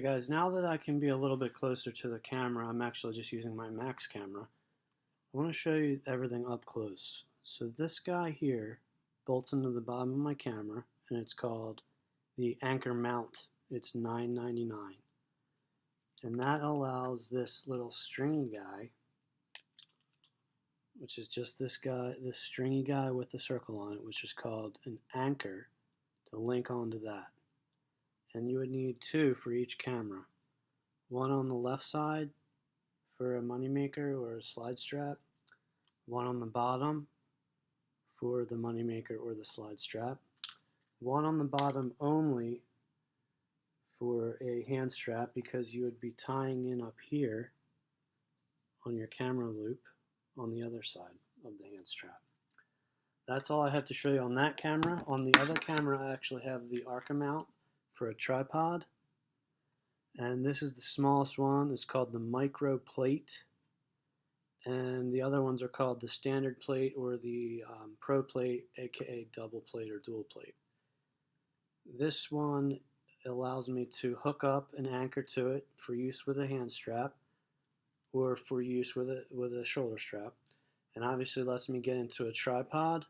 Hey guys, now that I can be a little bit closer to the camera, I'm actually just using my Max camera. I want to show you everything up close. So this guy here bolts into the bottom of my camera, and it's called the anchor mount. It's $9.99. And that allows this little stringy guy, which is just this guy, this stringy guy with the circle on it, which is called an anchor, to link onto that. And you would need two for each camera. One on the left side for a moneymaker or a slide strap, one on the bottom for the moneymaker or the slide strap, one on the bottom only for a hand strap, because you would be tying in up here on your camera loop on the other side of the hand strap. That's all I have to show you on that camera. On the other camera, I actually have the Arca mount for a tripod, and this is the smallest one. It's called the micro plate, and the other ones are called the standard plate or the pro plate, aka double plate or dual plate. This one allows me to hook up an anchor to it for use with a hand strap or for use with a shoulder strap, and obviously lets me get into a tripod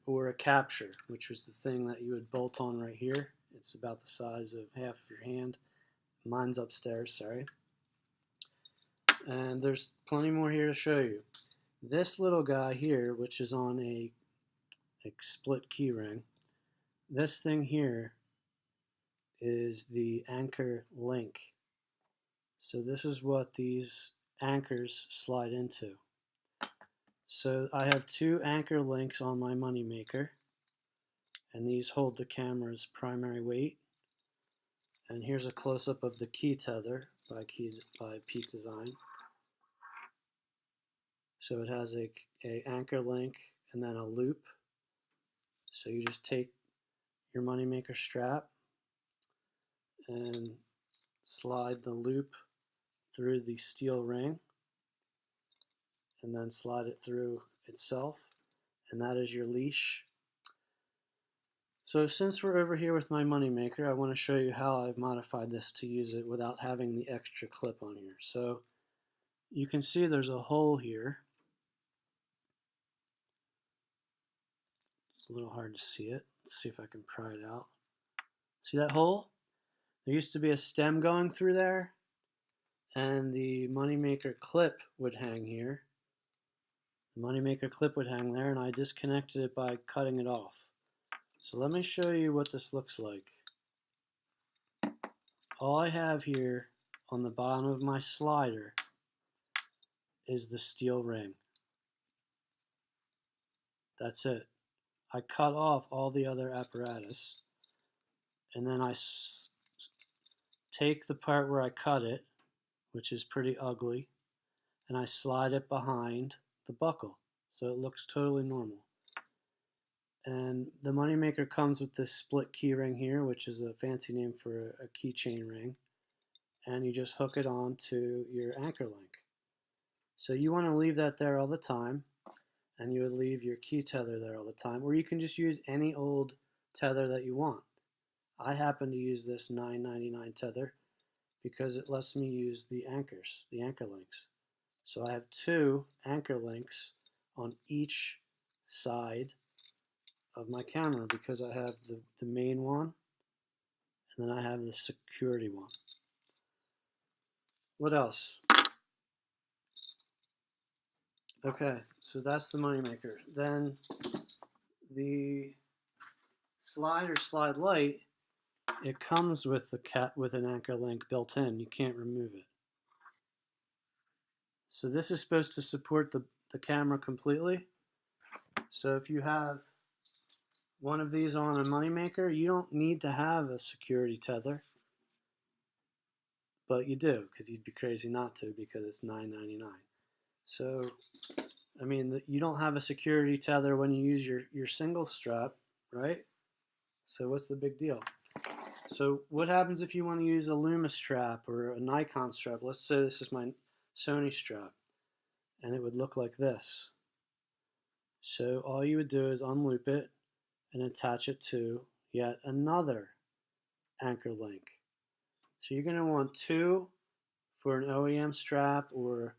or a capture, which was the thing that you would bolt on right here. It's about the size of half of your hand. Mine's upstairs, sorry. And there's plenty more here to show you. This little guy here, which is on a split key ring, this thing here is the anchor link. So this is what these anchors slide into. So I have two anchor links on my moneymaker, and these hold the camera's primary weight. And here's a close-up of the Key Tether by Peak Design. So it has a anchor link and then a loop. So you just take your moneymaker strap and slide the loop through the steel ring, and then slide it through itself, and that is your leash. So since we're over here with my moneymaker, I want to show you how I've modified this to use it without having the extra clip on here. So you can see there's a hole here. It's a little hard to see it. Let's see if I can pry it out. See that hole? There used to be a stem going through there, and the moneymaker clip would hang here. The moneymaker clip would hang there, and I disconnected it by cutting it off. So let me show you what this looks like. All I have here on the bottom of my slider is the steel ring. That's it. I cut off all the other apparatus, and then I take the part where I cut it, which is pretty ugly, and I slide it behind the buckle, so it looks totally normal. And the moneymaker comes with this split key ring here, which is a fancy name for a keychain ring, and you just hook it on to your anchor link. So you want to leave that there all the time, and you would leave your key tether there all the time, or you can just use any old tether that you want. I happen to use this $9.99 tether because it lets me use the anchors, the anchor links. So I have two anchor links on each side of my camera, because I have the main one, and then I have the security one. What else? Okay, so that's the moneymaker. Then the slide or slide light, it comes with an anchor link built in. You can't remove it. So this is supposed to support the camera completely. So if you have one of these on a moneymaker, you don't need to have a security tether, but you do, because you'd be crazy not to, because it's $9.99. So, I mean, you don't have a security tether when you use your single strap, right? So what's the big deal? So what happens if you want to use a Luma strap or a Nikon strap? Let's say this is my Sony strap, and it would look like this. So all you would do is unloop it and attach it to yet another anchor link. So you're going to want 2 for an OEM strap or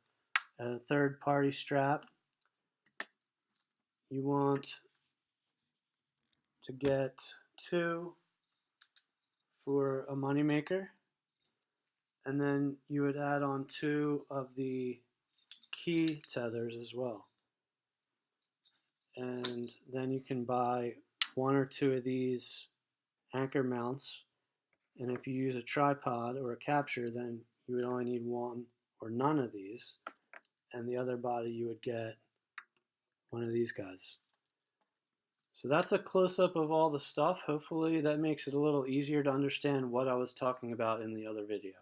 a third-party strap. You want to get 2 for a moneymaker, and then you would add on 2 of the key tethers as well. And then you can buy 1 or 2 of these anchor mounts, and if you use a tripod or a capture, then you would only need 1 or none of these, and the other body you would get 1 of these guys. So that's a close-up of all the stuff. Hopefully that makes it a little easier to understand what I was talking about in the other video.